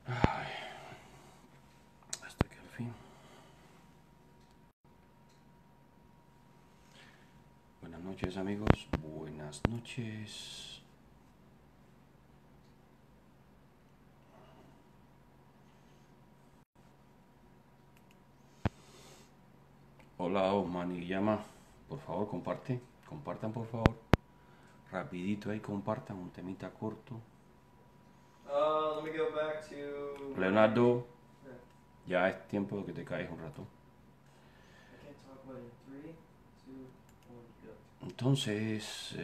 Ay, hasta que al fin. Buenas noches, amigos. Buenas noches. Hola, Osman y Llama. Por favor, comparte. Compartan, por favor. Rapidito ahí, compartan un temita corto. Let me go back to. Leonardo, ya es tiempo de que te caes un rato. I can't talk about it in 3, 2, 1, go. Entonces,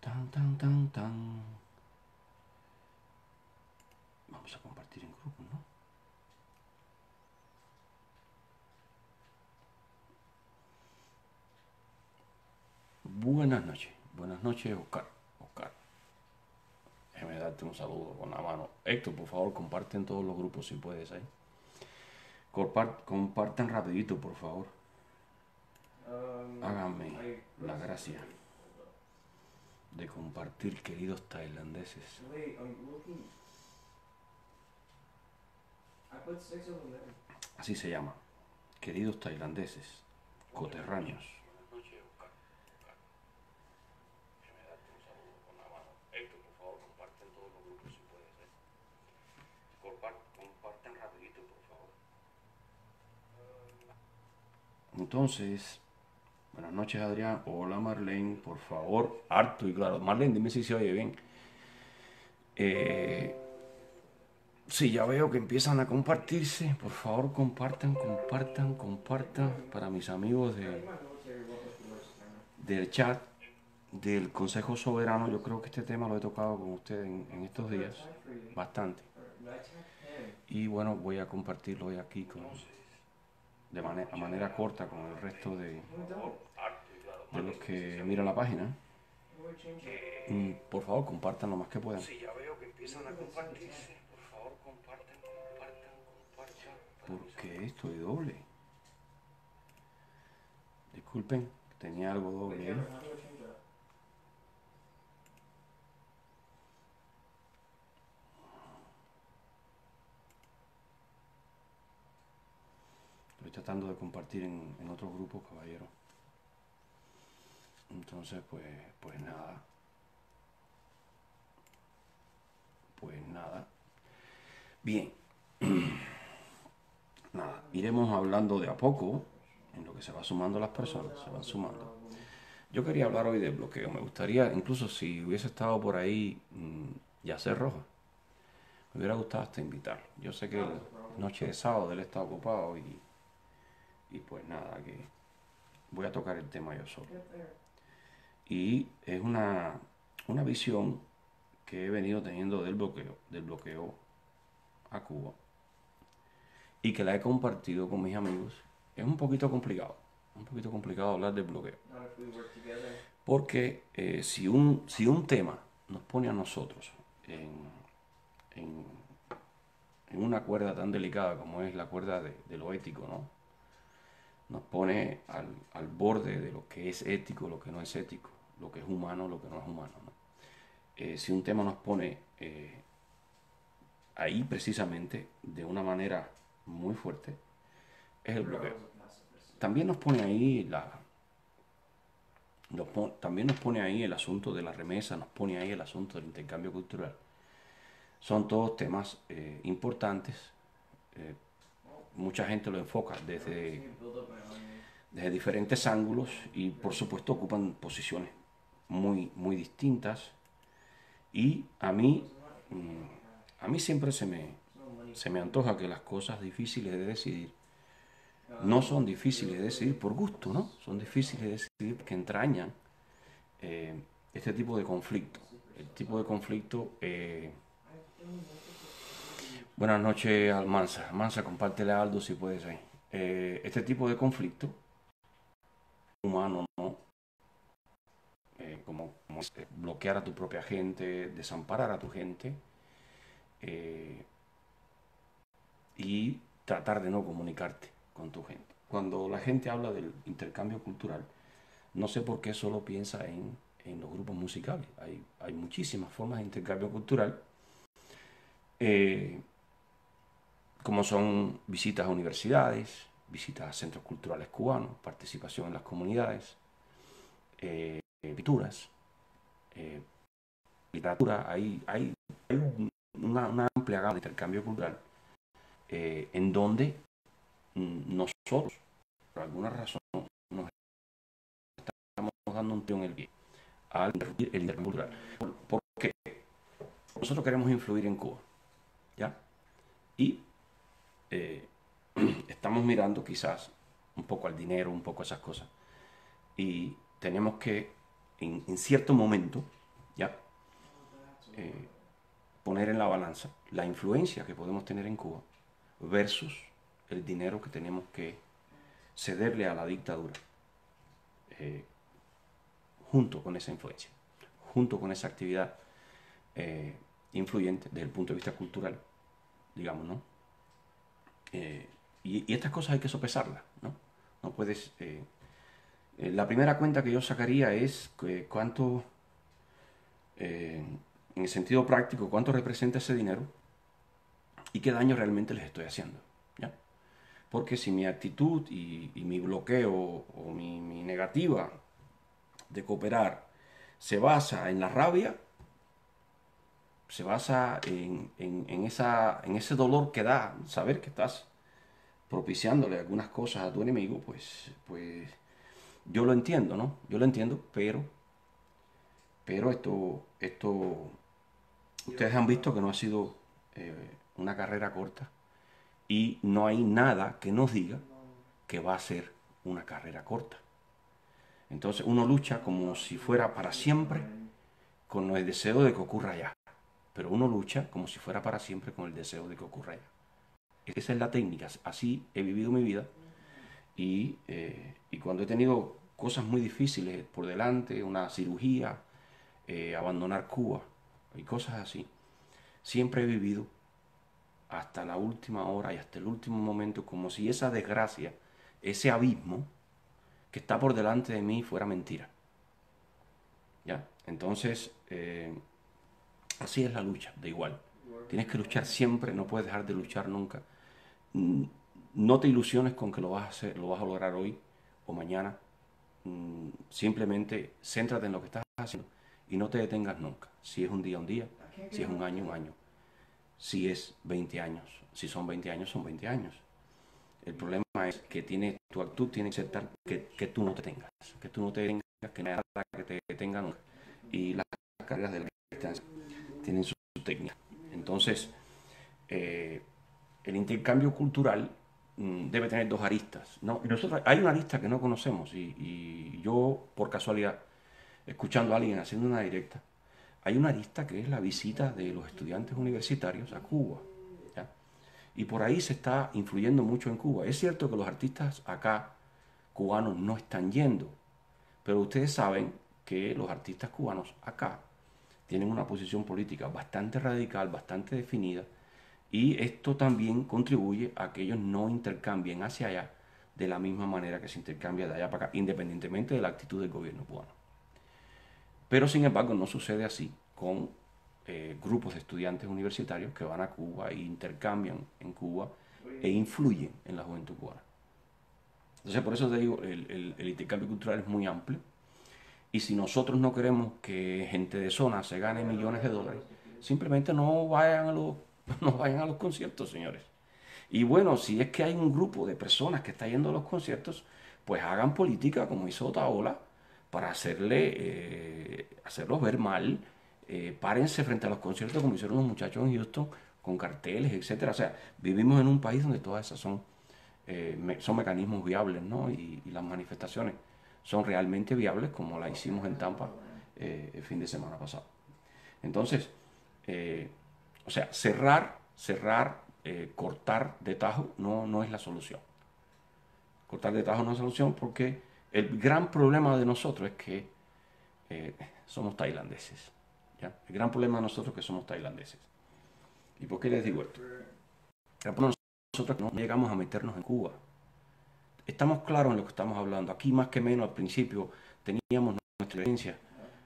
tan, tan, tan, tan. Vamos a compartir en grupo, ¿no? Buenas noches, Oscar. Oscar, déjame darte un saludo con la mano. Héctor, por favor, comparte en todos los grupos si puedes ahí. Compartan rapidito, por favor. Háganme I la gracia de compartir, queridos tailandeses. Wait, I'm looking. I put 6 of them there. Así se llama. Queridos tailandeses, coterráneos. Compartan rapidito, por favor. Entonces, buenas noches, Adrián. Hola, Marlene, por favor. Harto y claro. Marlene, dime si se oye bien. Sí, ya veo que empiezan a compartirse. Por favor, compartan para mis amigos I think my military weapons could work this camera. del chat del Consejo Soberano. Yo creo que este tema lo he tocado con ustedes en estos días Attack for you. bastante. Or, I attacked him. Y bueno, voy a compartirlo hoy aquí a manera corta con el resto de los que miran la página. How do I change it? Por favor, compartan lo más que puedan. Sí, ya veo que empiezan a compartirse. Por favor, compartan. Porque estoy doble. Disculpen, tenía algo Wait, doble. Cameron, how do I change that? Estoy tratando de compartir en otro grupo, caballero. Entonces, pues nada. Pues nada. Bien. Nada, iremos hablando de a poco, en lo que se va sumando las personas, se van sumando. Yo quería hablar hoy de bloqueo. Me gustaría, incluso si hubiese estado por ahí Yacer Roja, me hubiera gustado hasta invitar. Yo sé que noche de sábado él está ocupado y pues nada, que voy a tocar el tema yo solo. Get there. Y es una visión que he venido teniendo del bloqueo a Cuba y que la he compartido con mis amigos. Es un poquito complicado hablar del bloqueo. Not if we work together. Porque si un tema nos pone a nosotros en, en una cuerda tan delicada como es la cuerda de lo ético, ¿no? Nos pone al borde de lo que es ético, lo que no es ético, lo que es humano, lo que no es humano, ¿no? Si un tema nos pone ahí precisamente de una manera muy fuerte, es el Bro, I bloqueo. was a pacifist. También nos pone ahí también nos pone ahí el asunto de la remesa, nos pone ahí el asunto del intercambio cultural. Son todos temas importantes. eh, Mucha gente lo enfoca I just desde, need to build up my army. desde diferentes ángulos y por supuesto ocupan posiciones muy distintas. Y a mí siempre No money. se me antoja que las cosas difíciles de decidir no son difíciles de decidir por gusto, ¿no? Son difíciles de decidir que entrañan eh, este tipo de conflicto. El tipo de conflicto. Buenas noches, Almanza. Almanza, compártele a Aldo si puedes ahí. Este tipo de conflicto humano, ¿no? Como bloquear a tu propia gente, desamparar a tu gente y tratar de no comunicarte con tu gente. Cuando la gente habla del intercambio cultural, no sé por qué solo piensa en los grupos musicales. Hay muchísimas formas de intercambio cultural eh, como son visitas a universidades, visitas a centros culturales cubanos, participación en las comunidades, pinturas, eh, literatura. Hay una amplia gama de intercambio cultural en donde nosotros, por alguna razón, nos estamos dando un tío en el pie al interrumpir el intercambio cultural. ¿Por qué? Nosotros queremos influir en Cuba, ¿ya? Y eh, estamos mirando quizás un poco al dinero, un poco a esas cosas. Y tenemos que, en cierto momento, ¿ya? Eh, poner en la balanza la influencia que podemos tener en Cuba versus el dinero que tenemos que cederle a la dictadura, eh, junto con esa influencia, junto con esa actividad influyente desde el punto de vista cultural, digamos, ¿no? Y estas cosas hay que sopesarlas, ¿no? No puedes... la primera cuenta que yo sacaría es cuánto, en el sentido práctico, cuánto representa ese dinero y qué daño realmente les estoy haciendo, ¿ya? Porque si mi actitud y mi bloqueo o mi negativa de cooperar se basa en la rabia, se basa en ese dolor que da saber que estás propiciándole algunas cosas a tu enemigo, pues yo lo entiendo, ¿no? Yo lo entiendo, pero ustedes han visto que no ha sido una carrera corta y no hay nada que nos diga que va a ser una carrera corta. Entonces uno lucha como si fuera para siempre con el deseo de que ocurra ya, pero uno lucha como si fuera para siempre con el deseo de que ocurra ya. Esa es la técnica, así he vivido mi vida y cuando he tenido cosas muy difíciles por delante, una cirugía, abandonar Cuba y cosas así, siempre he vivido hasta la última hora y hasta el último momento como si esa desgracia, ese abismo que está por delante de mí fuera mentira. ¿Ya? Entonces, así es la lucha, de igual. Tienes que luchar siempre, no puedes dejar de luchar nunca. No te ilusiones con que lo vas a hacer, lo vas a lograr hoy o mañana. Simplemente céntrate en lo que estás haciendo y no te detengas nunca. Si es un día, si es un año. Si es 20 años, si son 20 años, son 20 años. El problema es que tu actitud tiene que ser tal que tú no te tengas, que tú no te tengas, que nada que te detenga nunca. Y las carreras de la distancia tienen su técnica. Entonces, el intercambio cultural debe tener dos aristas, ¿no? Y nosotros, hay una arista que no conocemos y yo, por casualidad, escuchando a alguien haciendo una directa, hay una arista que es la visita de los estudiantes universitarios a Cuba, ¿ya? Y por ahí se está influyendo mucho en Cuba. Es cierto que los artistas acá, cubanos, no están yendo, pero ustedes saben que los artistas cubanos acá tienen una posición política bastante radical, bastante definida, y esto también contribuye a que ellos no intercambien hacia allá de la misma manera que se intercambia de allá para acá, independientemente de la actitud del gobierno cubano. Pero sin embargo no sucede así con grupos de estudiantes universitarios que van a Cuba e intercambian en Cuba e influyen en la juventud cubana. Entonces por eso te digo, el intercambio cultural es muy amplio y si nosotros no queremos que gente de zona se gane millones de dólares, simplemente no vayan a no vayan a los conciertos, señores. Y bueno, si es que hay un grupo de personas que está yendo a los conciertos, pues hagan política como hizo Otaola para hacerlos ver mal. Párense frente a los conciertos como hicieron los muchachos en Houston con carteles, etcétera. O sea, vivimos en un país donde todas esas son mecanismos viables, ¿no? Y las manifestaciones son realmente viables como la hicimos en Tampa el fin de semana pasado. Entonces, o sea, cerrar, cortar de tajo no es la solución. Cortar de tajo no es la solución porque el gran problema de nosotros es que somos tailandeses. ¿Ya? El gran problema de nosotros es que somos tailandeses. ¿Y por qué les digo esto? Nosotros no llegamos a meternos en Cuba. Estamos claros en lo que estamos hablando. Aquí más que menos al principio teníamos nuestra experiencia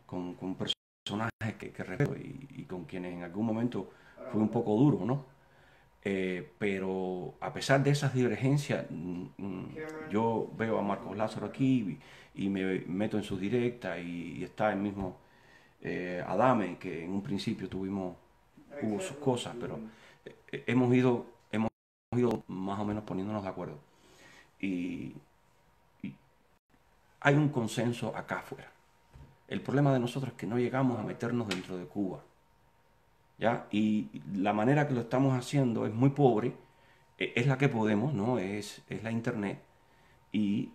con personajes que respeto y con quienes en algún momento fue un poco duro, ¿no? Pero a pesar de esas divergencias, yo veo a Marcos Lázaro aquí y me meto en sus directas y está el mismo Adame, que en un principio hubo sus cosas, pero hemos ido más o menos poniéndonos de acuerdo. Y, y hay un consenso acá afuera. El problema de nosotros es que no llegamos a meternos dentro de Cuba, ¿ya? Y la manera que lo estamos haciendo es muy pobre, es la que podemos, ¿no? Es la internet y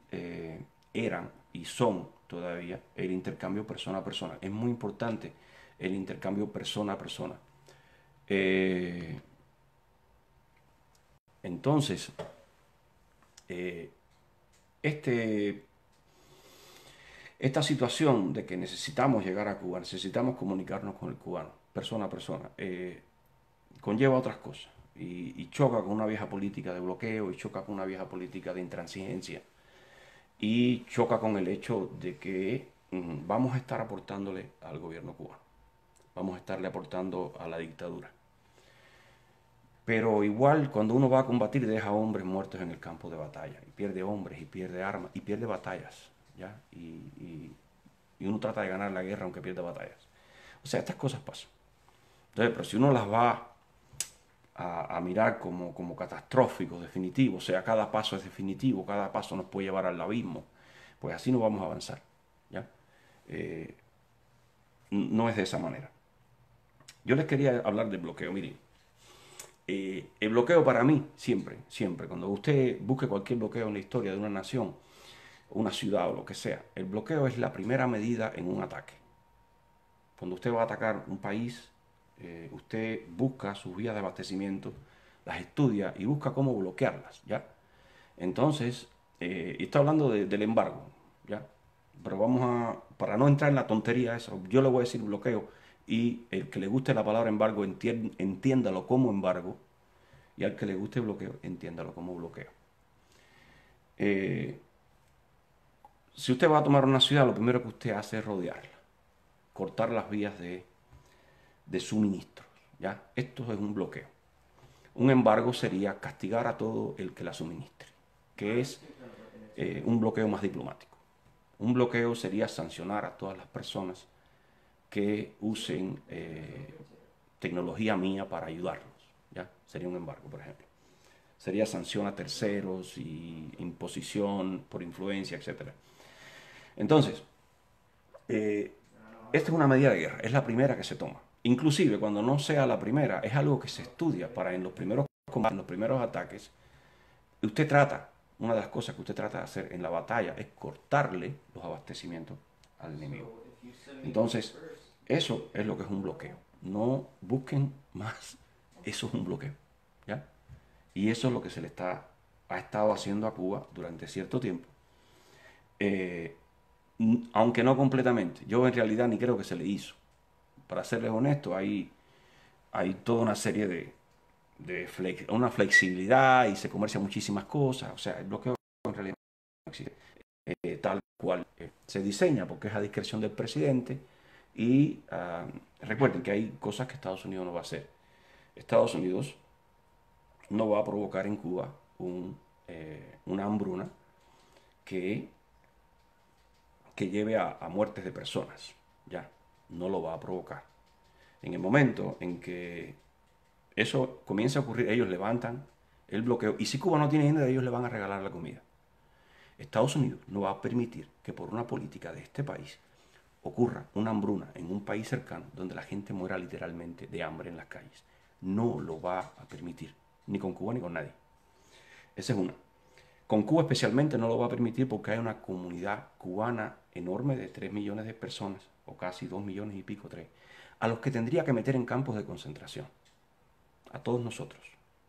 eran y son todavía el intercambio persona a persona. Es muy importante el intercambio persona a persona. Eh, entonces, eh, este, esta situación de que necesitamos llegar a Cuba, necesitamos comunicarnos con el cubano, persona a persona, conlleva otras cosas y choca con una vieja política de bloqueo y choca con una vieja política de intransigencia y choca con el hecho de que vamos a estar aportándole al gobierno cubano, vamos a estarle aportando a la dictadura. Pero igual cuando uno va a combatir deja hombres muertos en el campo de batalla, y pierde hombres, y pierde armas, y pierde batallas, ¿ya? Y uno trata de ganar la guerra aunque pierda batallas. O sea, estas cosas pasan. Entonces, pero si uno las va a mirar como catastróficos, definitivos, o sea, cada paso es definitivo, cada paso nos puede llevar al abismo, pues así no vamos a avanzar, ¿ya? Eh, no es de esa manera. Yo les quería hablar del bloqueo, miren. El bloqueo para mí, siempre, siempre, cuando usted busque cualquier bloqueo en la historia de una nación, una ciudad o lo que sea, el bloqueo es la primera medida en un ataque. Cuando usted va a atacar un país, usted busca sus vías de abastecimiento, las estudia y busca cómo bloquearlas, ¿ya? Entonces, y estoy hablando del embargo, ¿ya? Pero para no entrar en la tontería eso, yo le voy a decir bloqueo y el que le guste la palabra embargo, entiéndalo como embargo, y al que le guste bloqueo, entiéndalo como bloqueo. Eh, si usted va a tomar una ciudad, lo primero que usted hace es rodearla, cortar las vías de suministros, ¿ya? Esto es un bloqueo. Un embargo sería castigar a todo el que la suministre, que es un bloqueo más diplomático. Un bloqueo sería sancionar a todas las personas que usen tecnología mía para ayudarnos, ¿ya? Sería un embargo, por ejemplo. Sería sanción a terceros y imposición por influencia, etc. Entonces, esta es una medida de guerra, es la primera que se toma. Inclusive cuando no sea la primera, es algo que se estudia para en los primeros combates, en los primeros ataques. Una de las cosas que usted trata de hacer en la batalla es cortarle los abastecimientos al enemigo. Entonces, eso es lo que es un bloqueo. No busquen más, eso es un bloqueo, ¿ya? Y eso es lo que ha estado haciendo a Cuba durante cierto tiempo. Eh, Aunque no completamente. Yo en realidad ni creo que se le hizo. Para serles honesto, hay toda una serie una flexibilidad y se comercian muchísimas cosas. O sea, el bloqueo en realidad no existe tal cual se diseña porque es a discreción del presidente y recuerden que hay cosas que Estados Unidos no va a hacer. Estados Unidos no va a provocar en Cuba una hambruna que lleve a muertes de personas. Ya, no lo va a provocar. En el momento en que eso comienza a ocurrir, ellos levantan el bloqueo y si Cuba no tiene dinero, ellos le van a regalar la comida. Estados Unidos no va a permitir que por una política de este país ocurra una hambruna en un país cercano donde la gente muera literalmente de hambre en las calles. No lo va a permitir, ni con Cuba ni con nadie. Esa es una. Con Cuba especialmente no lo va a permitir porque hay una comunidad cubana enorme de 3 millones de personas, o casi 2 millones y pico, 3, a los que tendría que meter en campos de concentración. A todos nosotros.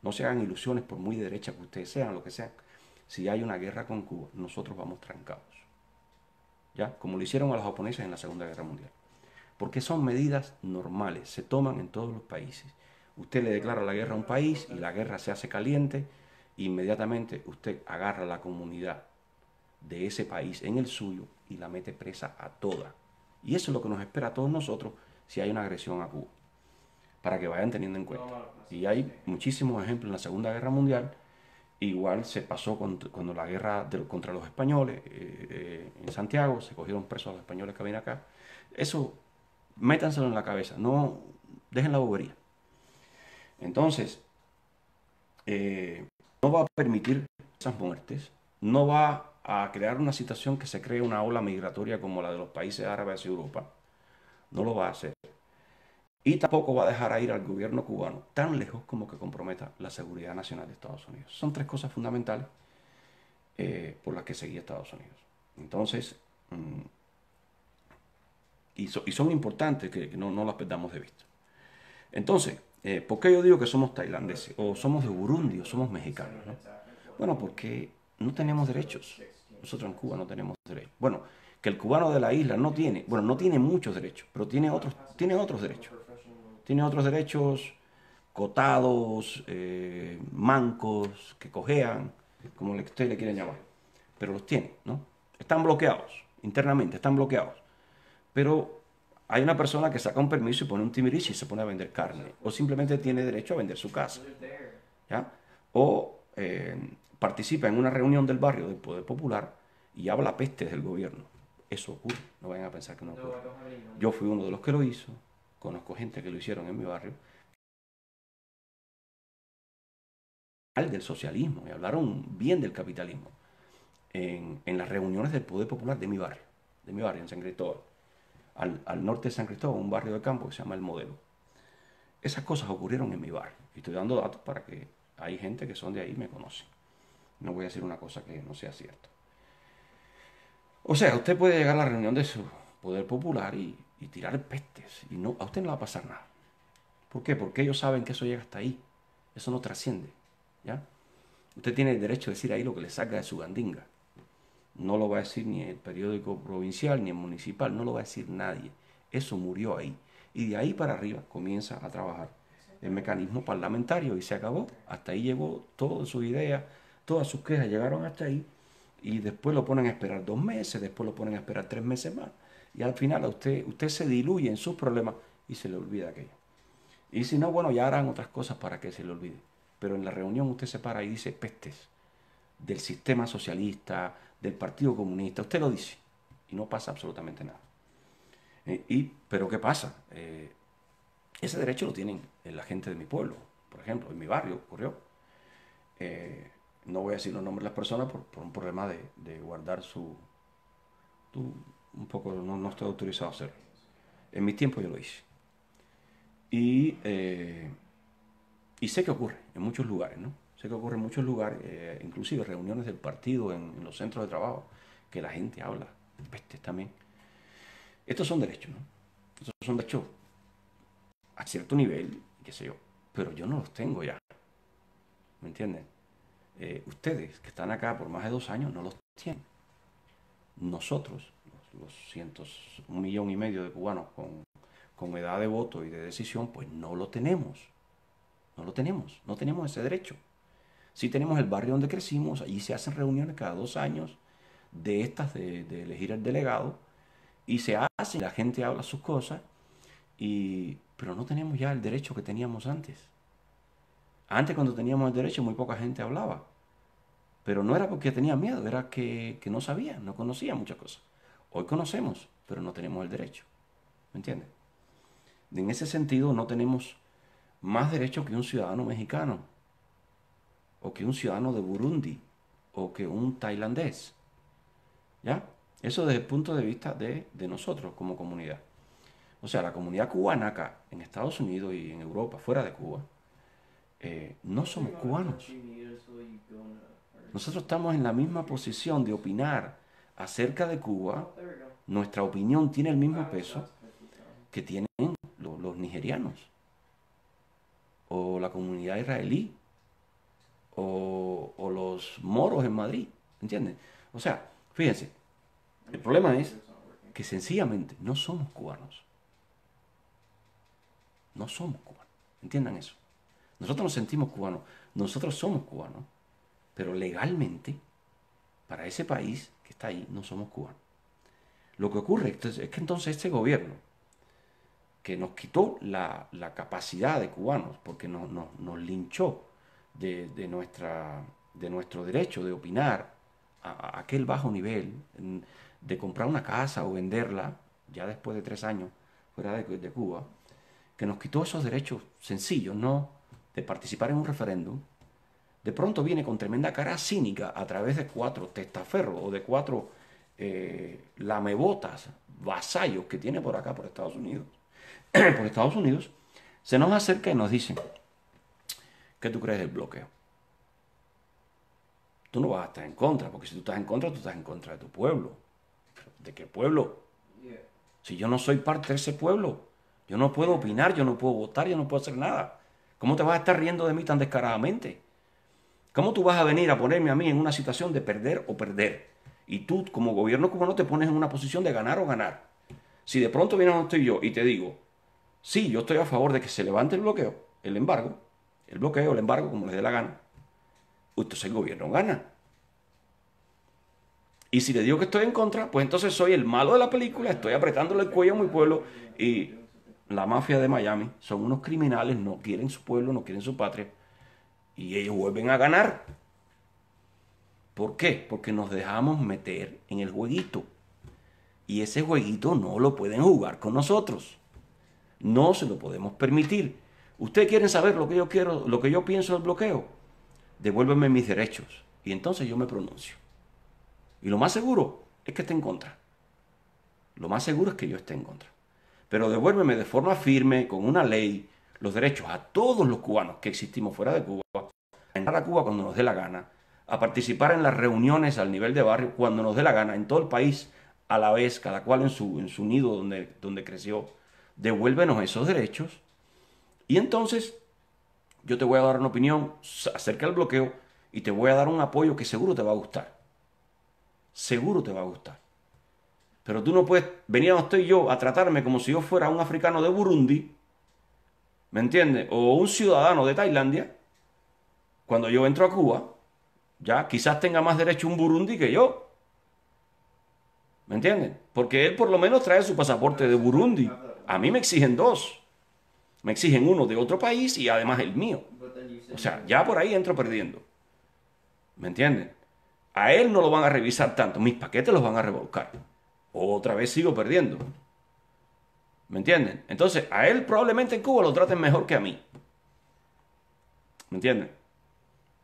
No se hagan ilusiones por muy derecha que ustedes sean, lo que sean. Si hay una guerra con Cuba, nosotros vamos trancados. ¿Ya? Como lo hicieron a los japoneses en la Segunda Guerra Mundial. Porque son medidas normales, se toman en todos los países. Usted le declara la guerra a un país y la guerra se hace caliente, inmediatamente usted agarra a la comunidad de ese país en el suyo y la mete presa a toda. Y eso es lo que nos espera a todos nosotros si hay una agresión a Cuba. para que vayan teniendo en cuenta. Y hay muchísimos ejemplos en la Segunda Guerra Mundial. Igual se pasó cuando la guerra contra los españoles en Santiago, se cogieron presos a los españoles que habían acá. Eso, métanselo en la cabeza, no dejen la bobería. Entonces, no va a permitir esas muertes, no va a crear una situación que se cree una ola migratoria como la de los países árabes hacia Europa, no lo va a hacer. Y tampoco va a dejar ir al gobierno cubano tan lejos como que comprometa la seguridad nacional de Estados Unidos. Son tres cosas fundamentales por las que seguía Estados Unidos. Entonces, y son importantes que no las perdamos de vista. Entonces, ¿por qué yo digo que somos tailandeses? O somos de Burundi, o somos mexicanos, ¿no? Bueno, porque no tenemos derechos. Nosotros en Cuba no tenemos derechos. Bueno, que el cubano de la isla no tiene, bueno, no tiene muchos derechos, pero tiene otros derechos. Tiene otros derechos cotados, mancos, que cojean, como usted le quiere llamar. Pero los tiene, ¿no? Están bloqueados, internamente, están bloqueados. Pero hay una persona que saca un permiso y pone un timiriche y se pone a vender carne. O simplemente tiene derecho a vender su casa. ¿Ya? O participa en una reunión del barrio del Poder Popular y habla pestes del gobierno. Eso ocurre, no vayan a pensar que no ocurre. Yo fui uno de los que lo hizo, conozco gente que lo hicieron en mi barrio, del socialismo y hablaron bien del capitalismo en las reuniones del Poder Popular de mi barrio en San Cristóbal. Al norte de San Cristóbal, un barrio de campo que se llama El Modelo. Esas cosas ocurrieron en mi barrio. Y estoy dando datos para que hay gente que son de ahí y me conocen. No voy a decir una cosa que no sea cierta. O sea, usted puede llegar a la reunión de su Poder Popular y tirar pestes. Y no, a usted no le va a pasar nada. ¿Por qué? Porque ellos saben que eso llega hasta ahí. Eso no trasciende. ¿Ya? Usted tiene el derecho de decir ahí lo que le saca de su gandinga. No lo va a decir ni el periódico provincial ni el municipal, no lo va a decir nadie. Eso murió ahí. Y de ahí para arriba comienza a trabajar el mecanismo parlamentario y se acabó. Hasta ahí llegó todas sus ideas, todas sus quejas llegaron hasta ahí y después lo ponen a esperar 2 meses, después lo ponen a esperar 3 meses más. Y al final usted se diluye en sus problemas y se le olvida aquello. Y si no, bueno, ya harán otras cosas para que se le olvide. Pero en la reunión usted se para y dice pestes del sistema socialista, del Partido Comunista, usted lo dice y no pasa absolutamente nada. Pero ¿qué pasa? Ese derecho lo tienen la gente de mi pueblo, por ejemplo, en mi barrio ocurrió. No voy a decir los nombres de las personas por un problema de guardar un poco, no estoy autorizado a hacerlo. En mi tiempo yo lo hice. Y sé que ocurre en muchos lugares, ¿no? Sé que ocurre en muchos lugares, inclusive reuniones del partido en los centros de trabajo, que la gente habla, pestes también. Estos son derechos, ¿no? Estos son derechos a cierto nivel, qué sé yo, pero yo no los tengo ya, ¿me entienden? Ustedes que están acá por más de 2 años no los tienen. Nosotros, los 1,5 millones de cubanos con edad de voto y de decisión, pues no lo tenemos. No tenemos ese derecho. Sí tenemos el barrio donde crecimos, allí se hacen reuniones cada 2 años de estas de elegir el delegado y se hace, la gente habla sus cosas, pero no tenemos ya el derecho que teníamos antes. Antes cuando teníamos el derecho muy poca gente hablaba, pero no era porque tenía miedo, era que no sabía, no conocía muchas cosas. Hoy conocemos, pero no tenemos el derecho. ¿Me entiendes? En ese sentido no tenemos más derecho que un ciudadano mexicano, o que un ciudadano de Burundi, o que un tailandés. ¿Ya? Eso desde el punto de vista de nosotros como comunidad. O sea, la comunidad cubana acá, en Estados Unidos y en Europa, fuera de Cuba, no somos cubanos. Nosotros estamos en la misma posición de opinar acerca de Cuba. Nuestra opinión tiene el mismo peso que tienen los nigerianos, o la comunidad israelí, o los moros en Madrid, ¿entienden? O sea, fíjense, el problema es que sencillamente no somos cubanos. No somos cubanos, entiendan eso. Nosotros nos sentimos cubanos, nosotros somos cubanos, pero legalmente, para ese país que está ahí, no somos cubanos. Lo que ocurre es que entonces este gobierno, que nos quitó la capacidad de cubanos, porque nos linchó de nuestro derecho de opinar a aquel bajo nivel, de comprar una casa o venderla, ya después de 3 años fuera de Cuba, que nos quitó esos derechos sencillos, ¿no? De participar en un referéndum. De pronto viene con tremenda cara cínica a través de 4 testaferros o de 4 lamebotas, vasallos que tiene por acá, por Estados Unidos. Por Estados Unidos, se nos acerca y nos dicen, ¿qué tú crees del bloqueo? Tú no vas a estar en contra, porque si tú estás en contra, tú estás en contra de tu pueblo. ¿De qué pueblo? Yeah. Si yo no soy parte de ese pueblo, yo no puedo opinar, yo no puedo votar, yo no puedo hacer nada. ¿Cómo te vas a estar riendo de mí tan descaradamente? ¿Cómo tú vas a venir a ponerme a mí en una situación de perder o perder? Y tú, como gobierno cubano, te pones en una posición de ganar o ganar. Si de pronto viene donde estoy yo y te digo, sí, yo estoy a favor de que se levante el bloqueo, el embargo, el bloqueo, el embargo, como les dé la gana, entonces el gobierno gana. Y si le digo que estoy en contra, pues entonces soy el malo de la película, estoy apretándole el cuello a mi pueblo y la mafia de Miami son unos criminales, no quieren su pueblo, no quieren su patria y ellos vuelven a ganar. ¿Por qué? Porque nos dejamos meter en el jueguito y ese jueguito no lo pueden jugar con nosotros. No se lo podemos permitir. ¿Ustedes quieren saber lo que yo quiero, lo que yo pienso del bloqueo? Devuélvenme mis derechos y entonces yo me pronuncio. Y lo más seguro es que esté en contra. Lo más seguro es que yo esté en contra. Pero devuélveme de forma firme, con una ley, los derechos a todos los cubanos que existimos fuera de Cuba, a entrar a Cuba cuando nos dé la gana, a participar en las reuniones al nivel de barrio cuando nos dé la gana, en todo el país a la vez, cada cual en su nido donde creció. Devuélvenos esos derechos y entonces yo te voy a dar una opinión acerca del bloqueo y te voy a dar un apoyo que seguro te va a gustar. Seguro te va a gustar. Pero tú no puedes venir a donde estoy yo a tratarme como si yo fuera un africano de Burundi, ¿me entiendes? O un ciudadano de Tailandia. Cuando yo entro a Cuba, ya quizás tenga más derecho un Burundi que yo, ¿me entienden? Porque él por lo menos trae su pasaporte de Burundi. A mí me exigen 2. Me exigen uno de otro país y además el mío. But then you said O sea, ya por ahí entro perdiendo. ¿Me entienden? A él no lo van a revisar tanto. Mis paquetes los van a revolcar. Otra vez sigo perdiendo. ¿Me entienden? Entonces, a él probablemente en Cuba lo traten mejor que a mí. ¿Me entienden?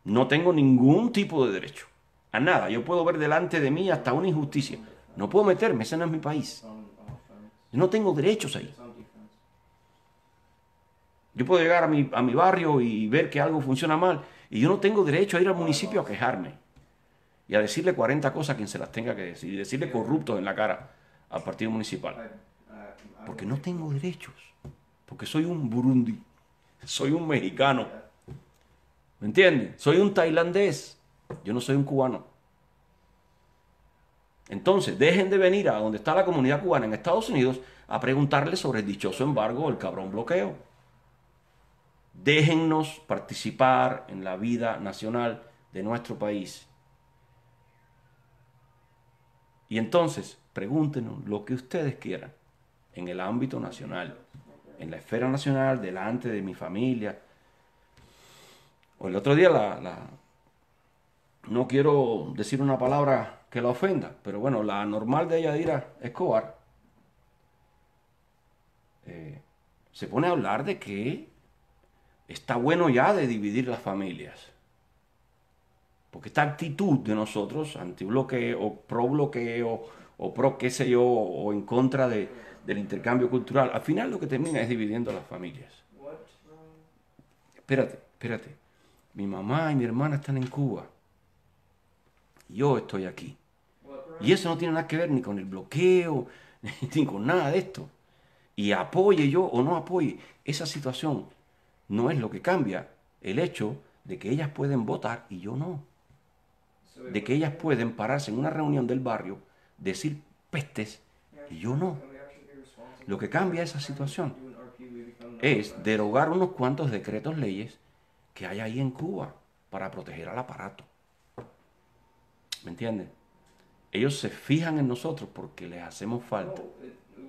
No tengo ningún tipo de derecho. A nada. Yo puedo ver delante de mí hasta una injusticia. No puedo meterme. Ese no es mi país. some offense, Yo no tengo derechos ahí. some defense. Yo puedo llegar a mi barrio y ver que algo funciona mal. Y yo no tengo derecho a ir al municipio a quejarme. Y a decirle 40 cosas a quien se las tenga que decir. Y decirle corruptos en la cara al partido municipal. Porque no tengo derechos. Porque soy un Burundi. Soy un mexicano. ¿Me entienden? Soy un tailandés. Yo no soy un cubano. Entonces, dejen de venir a donde está la comunidad cubana en Estados Unidos a preguntarle sobre el dichoso embargo o el cabrón bloqueo. Déjennos participar en la vida nacional de nuestro país. Y entonces, pregúntenos lo que ustedes quieran en el ámbito nacional, en la esfera nacional, delante de mi familia. O el otro día, no quiero decir una palabra que la ofenda, pero bueno, la normal de Yadira Escobar se pone a hablar de que está bueno ya de dividir las familias. Porque esta actitud de nosotros, antibloqueo, o pro bloqueo, o pro qué sé yo, o en contra del intercambio cultural, al final lo que termina es dividiendo las familias. What? Espérate. Mi mamá y mi hermana están en Cuba. Yo estoy aquí. What? Y eso no tiene nada que ver ni con el bloqueo, ni con nada de esto. Y apoye yo o no apoye, esa situación no es lo que cambia el hecho de que ellas pueden votar y yo no. So De que ellas pueden pararse en una reunión del barrio, decir pestes y yo no. can we actually be responsible? Lo que cambia esa situación Do an RP, we become es derogar unos cuantos decretos leyes que hay ahí en Cuba para proteger al aparato. ¿Me entienden? Ellos se fijan en nosotros porque les hacemos falta. No,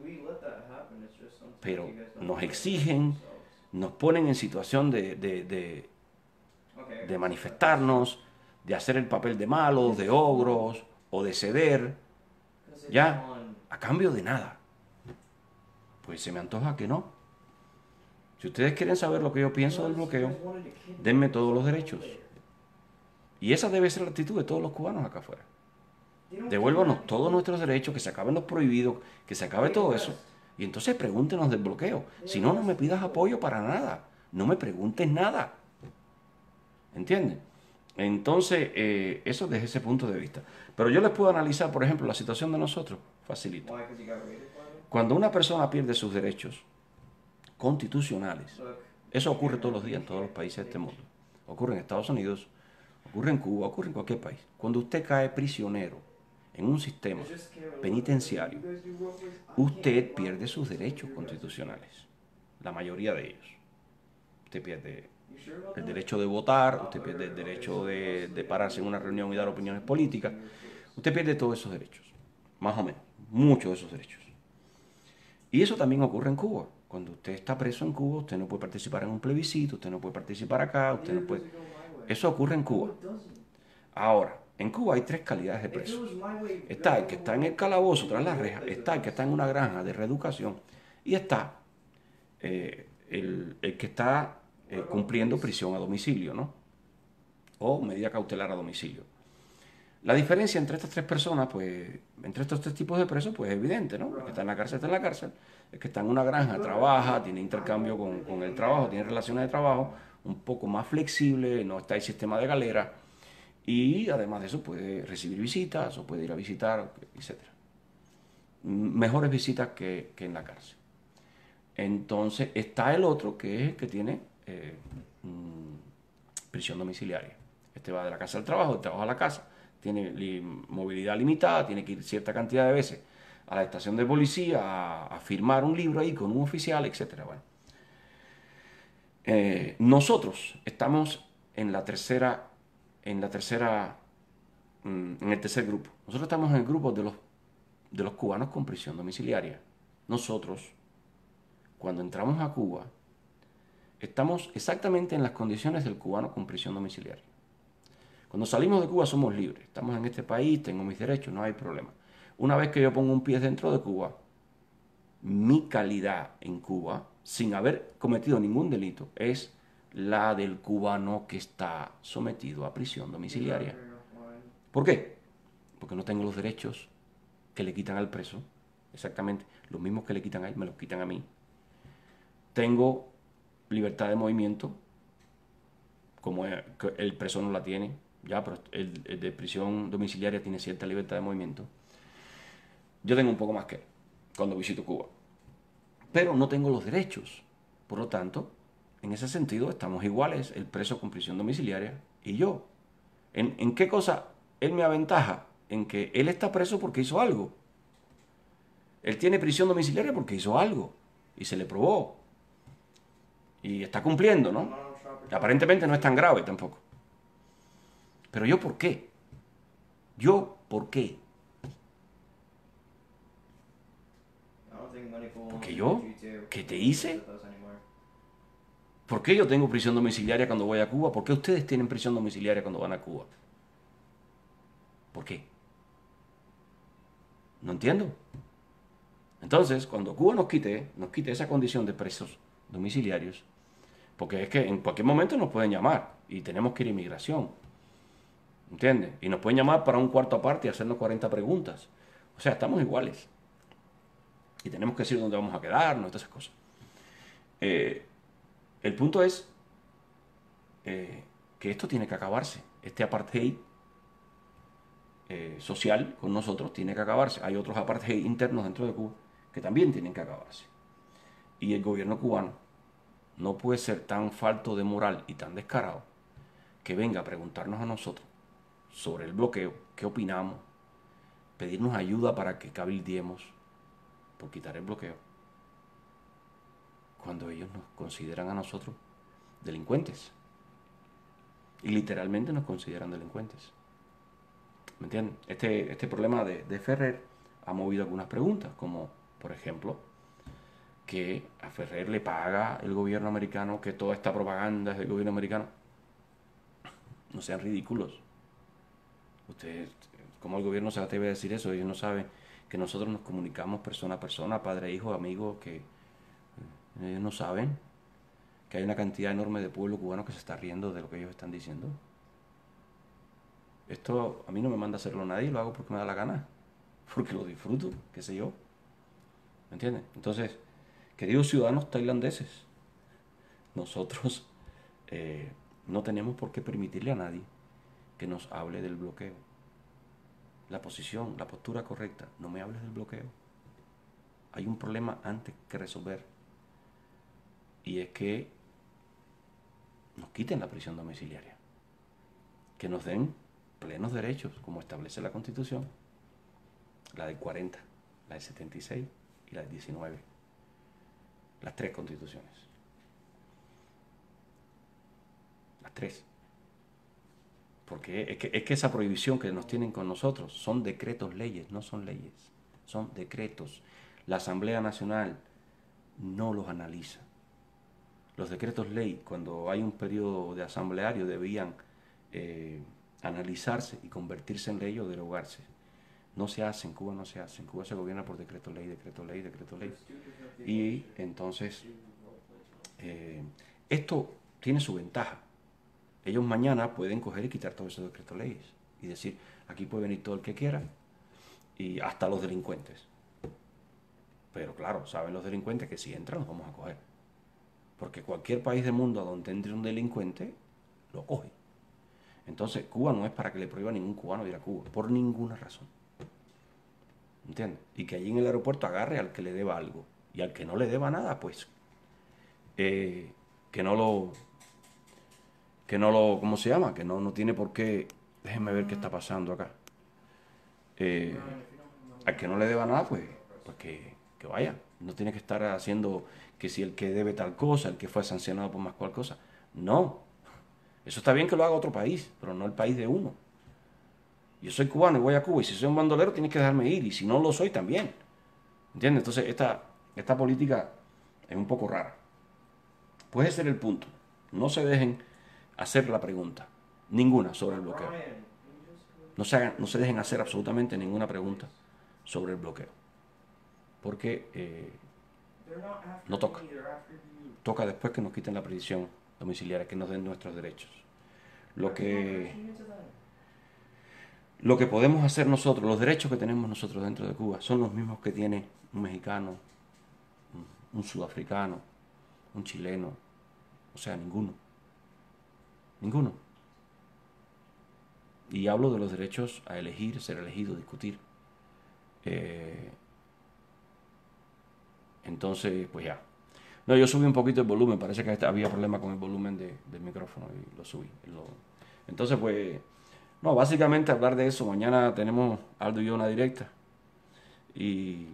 we let that happen. It's just sometimes pero nos exigen, nos ponen en situación de manifestarnos, de hacer el papel de malos, de ogros o de ceder, ya, a cambio de nada. Pues se me antoja que no. Si ustedes quieren saber lo que yo pienso del bloqueo, denme todos los derechos. Y esa debe ser la actitud de todos los cubanos acá afuera. Devuélvanos todos nuestros derechos, que se acaben los prohibidos, que se acabe todo eso. Y entonces pregúntenos del bloqueo. Si no, no me pidas apoyo para nada. No me preguntes nada. ¿Entienden? Entonces, eso desde ese punto de vista. Pero yo les puedo analizar, por ejemplo, la situación de nosotros. Facilito. Cuando una persona pierde sus derechos constitucionales, eso ocurre todos los días en todos los países de este mundo. Ocurre en Estados Unidos, ocurre en Cuba, ocurre en cualquier país. Cuando usted cae prisionero en un sistema penitenciario, usted pierde sus derechos constitucionales, la mayoría de ellos. Usted pierde el derecho de votar, usted pierde el derecho de pararse en una reunión y dar opiniones políticas, usted pierde todos esos derechos, más o menos, muchos de esos derechos. Y eso también ocurre en Cuba. Cuando usted está preso en Cuba, usted no puede participar en un plebiscito, usted no puede participar acá, usted no puede... Eso ocurre en Cuba. Ahora, en Cuba hay tres calidades de presos. Está el que está en el calabozo tras las rejas, está el que está en una granja de reeducación y está el que está cumpliendo prisión a domicilio, ¿no? O medida cautelar a domicilio. La diferencia entre estas tres personas, pues, entre estos tres tipos de presos, pues es evidente, ¿no? El que está en la cárcel está en la cárcel, el que está en una granja trabaja, tiene intercambio con el trabajo, tiene relaciones de trabajo un poco más flexible, no está el sistema de galera y además de eso puede recibir visitas o puede ir a visitar, etc. Mejores visitas que en la cárcel. Entonces está el otro que es el que tiene prisión domiciliaria. Este va de la casa al trabajo, del trabajo a la casa, tiene movilidad limitada, tiene que ir cierta cantidad de veces a la estación de policía a firmar un libro ahí con un oficial, etc. Bueno. Nosotros estamos en el tercer grupo. Nosotros estamos en el grupo de los cubanos con prisión domiciliaria. Nosotros, cuando entramos a Cuba, estamos exactamente en las condiciones del cubano con prisión domiciliaria. Cuando salimos de Cuba somos libres. Estamos en este país, tengo mis derechos, no hay problema. Una vez que yo pongo un pie dentro de Cuba, mi calidad en Cuba, sin haber cometido ningún delito, es la del cubano que está sometido a prisión domiciliaria. ¿Por qué? Porque no tengo los derechos que le quitan al preso, exactamente los mismos que le quitan a él, me los quitan a mí. Tengo libertad de movimiento, como el preso no la tiene, ya, pero el de prisión domiciliaria tiene cierta libertad de movimiento. Yo tengo un poco más que él cuando visito Cuba, pero no tengo los derechos. Por lo tanto, en ese sentido estamos iguales, el preso con prisión domiciliaria y yo. ¿En qué cosa él me aventaja? En que él está preso porque hizo algo. Él tiene prisión domiciliaria porque hizo algo y se le probó. Y está cumpliendo, ¿no? Aparentemente no es tan grave tampoco. Pero yo, ¿por qué? ¿Yo por qué? Porque yo, ¿qué te hice? ¿Por qué yo tengo prisión domiciliaria cuando voy a Cuba? ¿Por qué ustedes tienen prisión domiciliaria cuando van a Cuba? ¿Por qué? No entiendo. Entonces, cuando Cuba nos quite esa condición de presos domiciliarios, porque es que en cualquier momento nos pueden llamar y tenemos que ir a inmigración, ¿entiendes? Y nos pueden llamar para un cuarto aparte y hacernos 40 preguntas. O sea, estamos iguales. Y tenemos que decir dónde vamos a quedarnos, todas esas cosas. El punto es que esto tiene que acabarse. Este apartheid social con nosotros tiene que acabarse. Hay otros apartheid internos dentro de Cuba que también tienen que acabarse. Y el gobierno cubano no puede ser tan falto de moral y tan descarado que venga a preguntarnos a nosotros sobre el bloqueo, qué opinamos, pedirnos ayuda para que cabildiemos por quitar el bloqueo, cuando ellos nos consideran a nosotros delincuentes. Y literalmente nos consideran delincuentes. ¿Me entienden? Este problema de Ferrer ha movido algunas preguntas, como, por ejemplo, que a Ferrer le paga el gobierno americano, que toda esta propaganda es del gobierno americano. No sean ridículos. Ustedes, ¿cómo el gobierno se atreve a decir eso? Ellos no saben que nosotros nos comunicamos persona a persona, padre, hijo, amigo, que ellos no saben que hay una cantidad enorme de pueblo cubano que se está riendo de lo que ellos están diciendo. Esto a mí no me manda a hacerlo nadie, lo hago porque me da la gana, porque lo disfruto, qué sé yo. ¿Me entienden? Entonces, queridos ciudadanos tailandeses, nosotros no tenemos por qué permitirle a nadie que nos hable del bloqueo. La posición, la postura correcta, no me hables del bloqueo. Hay un problema antes que resolver, y es que nos quiten la prisión domiciliaria, que nos den plenos derechos, como establece la Constitución, la del 40, la del 76 y la del 19, las tres constituciones, las tres. Porque es que esa prohibición que nos tienen con nosotros son decretos leyes, no son leyes, son decretos. La Asamblea Nacional no los analiza. Los decretos ley, cuando hay un periodo de asambleario, debían analizarse y convertirse en ley o derogarse. No se hace, en Cuba no se hace. En Cuba se gobierna por decreto ley, decreto ley, decreto ley. Y entonces, esto tiene su ventaja. Ellos mañana pueden coger y quitar todos esos decretos leyes y decir, aquí puede venir todo el que quiera y hasta los delincuentes. Pero claro, saben los delincuentes que si entran los vamos a coger. Porque cualquier país del mundo a donde entre un delincuente, lo coge. Entonces, Cuba no es para que le prohíba a ningún cubano ir a Cuba, por ninguna razón. ¿Entiendes? Y que allí en el aeropuerto agarre al que le deba algo. Y al que no le deba nada, pues, que no lo, ¿cómo se llama? Que no tiene por qué, déjenme ver qué está pasando acá. Al que no le deba nada, pues que vaya. No tiene que estar haciendo que si el que debe tal cosa, el que fue sancionado por más cual cosa. No. Eso está bien que lo haga otro país, pero no el país de uno. Yo soy cubano y voy a Cuba, y si soy un bandolero tienes que dejarme ir, y si no lo soy también. ¿Entiendes? Entonces esta política es un poco rara. Puede ser el punto. No se dejen hacer la pregunta. Ninguna sobre el bloqueo. No se dejen hacer absolutamente ninguna pregunta sobre el bloqueo. Porque no toca. Toca después que nos quiten la prisión domiciliaria, que nos den nuestros derechos. Lo que podemos hacer nosotros, los derechos que tenemos nosotros dentro de Cuba, son los mismos que tiene un mexicano, un sudafricano, un chileno. O sea, ninguno. Ninguno. Y hablo de los derechos a elegir, ser elegido, discutir. Entonces, pues ya. No, yo subí un poquito el volumen, parece que había problema con el volumen del micrófono y lo subí. Entonces, pues, no, básicamente hablar de eso. Mañana tenemos Aldo y yo una directa. Y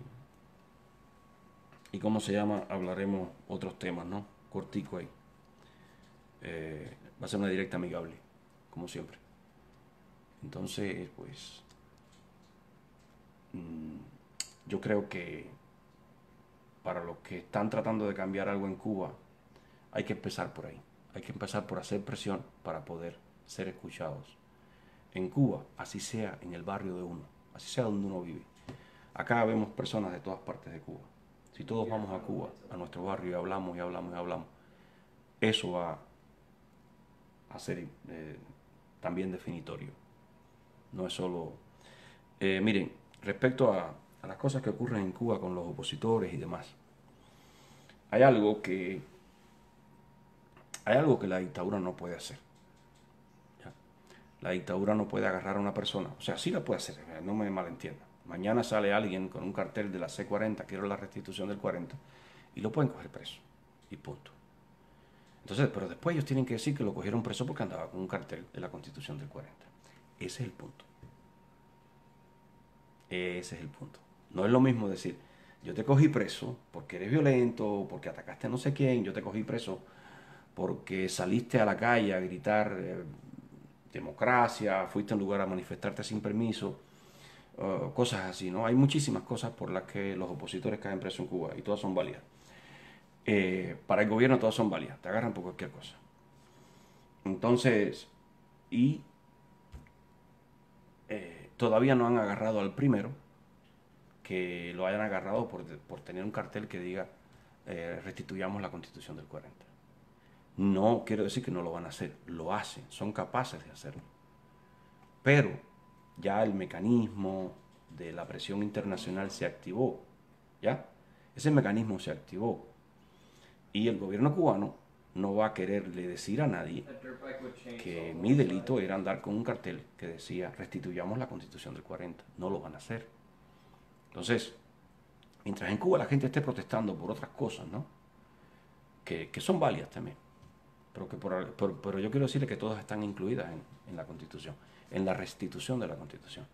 ¿cómo se llama? Hablaremos otros temas, ¿no? Cortico ahí. Va a ser una directa amigable, como siempre. Entonces, pues, yo creo que para los que están tratando de cambiar algo en Cuba, hay que empezar por ahí. Hay que empezar por hacer presión para poder ser escuchados. En Cuba, así sea en el barrio de uno, así sea donde uno vive. Acá vemos personas de todas partes de Cuba. Si todos vamos a Cuba, a nuestro barrio, y hablamos y hablamos y hablamos, eso va a ser también definitorio. No es solo... miren, respecto a las cosas que ocurren en Cuba con los opositores y demás, hay algo que la dictadura no puede hacer. ¿Ya? La dictadura no puede agarrar a una persona, o sea, sí la puede hacer, no me malentienda. Mañana sale alguien con un cartel de la C40, quiero la restitución del 40, y lo pueden coger preso, y punto. Entonces, pero después ellos tienen que decir que lo cogieron preso porque andaba con un cartel de la Constitución del 40. Ese es el punto. Ese es el punto. No es lo mismo decir, yo te cogí preso porque eres violento, porque atacaste a no sé quién, yo te cogí preso porque saliste a la calle a gritar democracia, fuiste a un lugar a manifestarte sin permiso, cosas así, ¿no? Hay muchísimas cosas por las que los opositores caen presos en Cuba y todas son válidas. para el gobierno todas son válidas, te agarran por cualquier cosa. Entonces, y todavía no han agarrado al primero, que lo hayan agarrado por tener un cartel que diga restituyamos la Constitución del 40. No quiero decir que no lo van a hacer, lo hacen, son capaces de hacerlo. Pero ya el mecanismo de la presión internacional se activó, ¿ya? Ese mecanismo se activó y el gobierno cubano no va a quererle decir a nadie que mi delito era andar con un cartel que decía restituyamos la Constitución del 40. No lo van a hacer. Entonces, mientras en Cuba la gente esté protestando por otras cosas, ¿no? Que son válidas también, pero yo quiero decirle que todas están incluidas en la Constitución, en la restitución de la Constitución.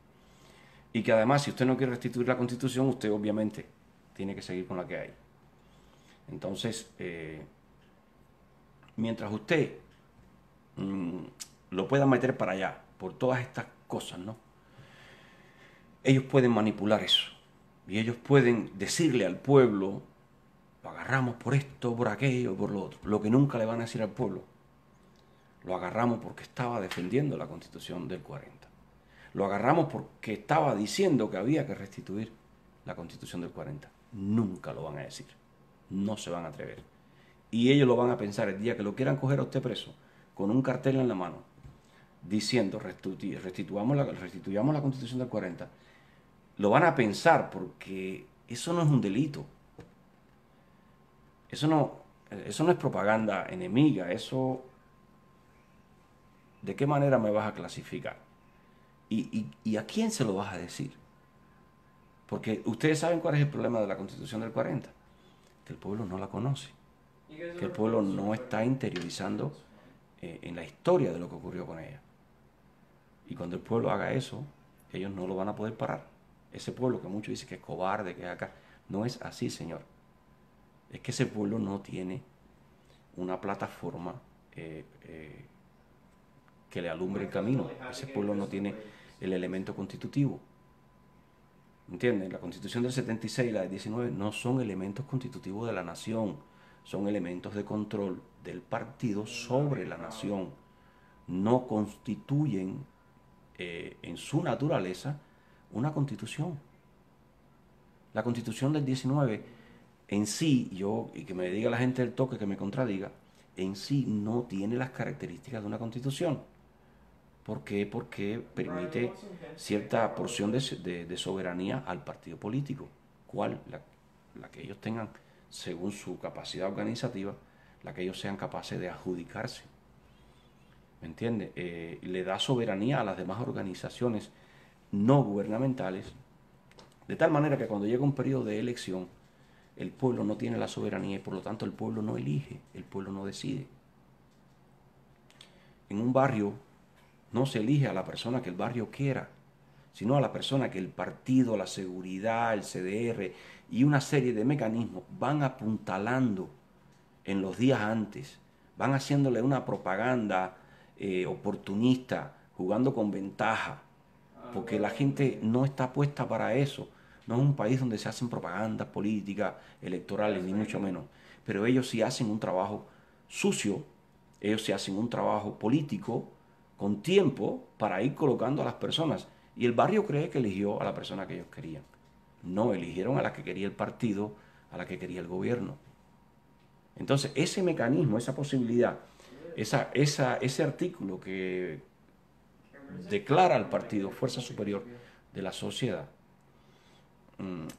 Y que además, si usted no quiere restituir la Constitución, usted obviamente tiene que seguir con la que hay. Entonces, mientras usted lo pueda meter para allá, por todas estas cosas, ¿no? Ellos pueden manipular eso. Y ellos pueden decirle al pueblo, lo agarramos por esto, por aquello, por lo otro. Lo que nunca le van a decir al pueblo, lo agarramos porque estaba defendiendo la Constitución del 40. Lo agarramos porque estaba diciendo que había que restituir la Constitución del 40. Nunca lo van a decir. No se van a atrever. Y ellos lo van a pensar el día que lo quieran coger a usted preso, con un cartel en la mano, diciendo restituyamos la Constitución del 40. Lo van a pensar porque eso no es un delito. Eso no es propaganda enemiga. Eso, ¿de qué manera me vas a clasificar? ¿Y a quién se lo vas a decir? Porque ustedes saben cuál es el problema de la Constitución del 40. Que el pueblo no la conoce. Que el pueblo no está interiorizando en la historia de lo que ocurrió con ella. Y cuando el pueblo haga eso, ellos no lo van a poder parar. Ese pueblo que muchos dicen que es cobarde, que es acá, no es así, señor. Es que ese pueblo no tiene una plataforma que le alumbre el camino. Ese pueblo no tiene el elemento constitutivo. ¿Entienden? La Constitución del 76 y la del 19 no son elementos constitutivos de la nación, son elementos de control del partido sobre la nación. No constituyen en su naturaleza una constitución. La Constitución del 19 en sí, y que me diga la gente del toque que me contradiga, en sí no tiene las características de una constitución. ¿Por qué? Porque permite cierta porción de soberanía al partido político. ¿Cuál? La que ellos tengan, según su capacidad organizativa, la que ellos sean capaces de adjudicarse. ¿Me entiende? Le da soberanía a las demás organizaciones no gubernamentales, de tal manera que cuando llega un periodo de elección, el pueblo no tiene la soberanía y por lo tanto el pueblo no elige, el pueblo no decide. En un barrio no se elige a la persona que el barrio quiera, sino a la persona que el partido, la seguridad, el CDR y una serie de mecanismos van apuntalando en los días antes, van haciéndole una propaganda oportunista, jugando con ventaja, porque la gente no está puesta para eso. No es un país donde se hacen propagandas políticas, electorales, ni mucho menos. Pero ellos sí hacen un trabajo sucio, ellos sí hacen un trabajo político con tiempo para ir colocando a las personas. Y el barrio cree que eligió a la persona que ellos querían. No, eligieron a la que quería el partido, a la que quería el gobierno. Entonces, ese mecanismo, esa posibilidad, ese artículo que declara al partido fuerza superior de la sociedad,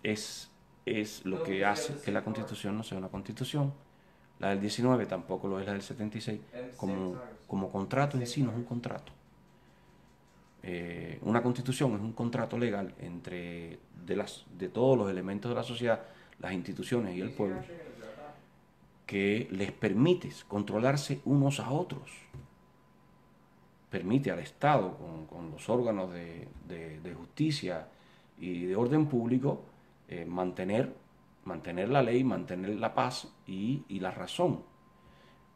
es lo que hace que la Constitución no sea una Constitución. La del 19 tampoco lo es la del 76. Como contrato en sí no es un contrato. Una Constitución es un contrato legal entre de todos los elementos de la sociedad, las instituciones y el pueblo, que les permite controlarse unos a otros. Permite al Estado, con los órganos de justicia y de orden público, mantener la ley, mantener la paz y la razón.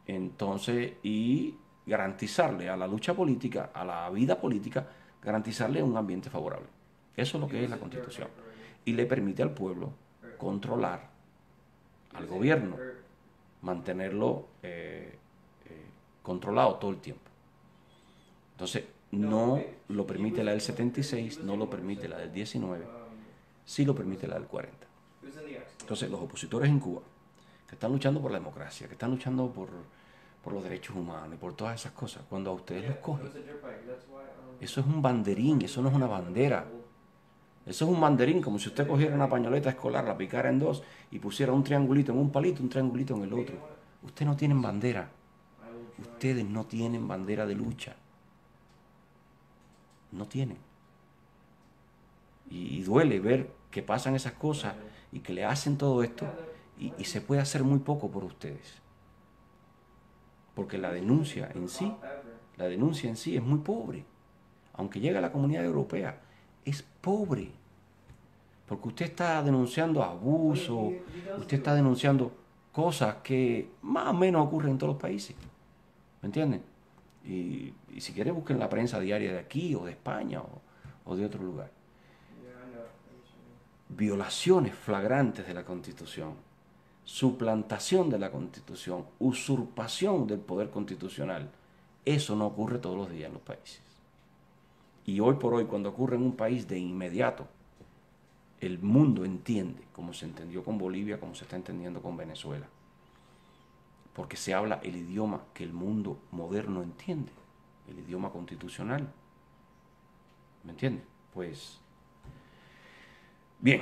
Entonces, y garantizarle a la lucha política, a la vida política, garantizarle un ambiente favorable. Eso es lo que es la Constitución. Y le permite al pueblo controlar al gobierno. mantenerlo controlado todo el tiempo. Entonces, no lo permite la del 76, no lo permite la del 19, sí lo permite la del 40. Entonces, los opositores en Cuba, que están luchando por la democracia, que están luchando por los derechos humanos y por todas esas cosas, cuando a ustedes los cogen, eso es un banderín, eso no es una bandera. Eso es un banderín, como si usted cogiera una pañoleta escolar, la picara en dos y pusiera un triangulito en un palito, un triangulito en el otro. Ustedes no tienen bandera. Ustedes no tienen bandera de lucha. No tienen. Y duele ver que pasan esas cosas y que le hacen todo esto y se puede hacer muy poco por ustedes. Porque la denuncia en sí es muy pobre. Aunque llegue a la Comunidad Europea, es pobre. Porque usted está denunciando abuso, usted está denunciando cosas que más o menos ocurren en todos los países. ¿Me entienden? Y si quiere busquen la prensa diaria de aquí o de España o de otro lugar. Violaciones flagrantes de la Constitución, suplantación de la Constitución, usurpación del poder constitucional. Eso no ocurre todos los días en los países. Y hoy por hoy, cuando ocurre en un país, de inmediato, el mundo entiende, como se entendió con Bolivia, como se está entendiendo con Venezuela. Porque se habla el idioma que el mundo moderno entiende, el idioma constitucional. ¿Me entiende? Pues, bien,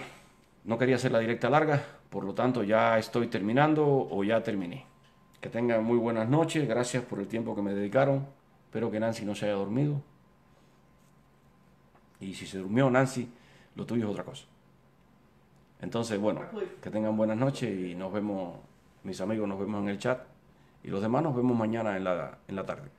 no quería hacer la directa larga, por lo tanto ya estoy terminando o ya terminé. Que tengan muy buenas noches, gracias por el tiempo que me dedicaron. Espero que Nancy no se haya dormido. Y si se durmió Nancy, lo tuyo es otra cosa. Entonces, bueno, que tengan buenas noches y nos vemos, mis amigos, nos vemos en el chat. Y los demás nos vemos mañana en la tarde.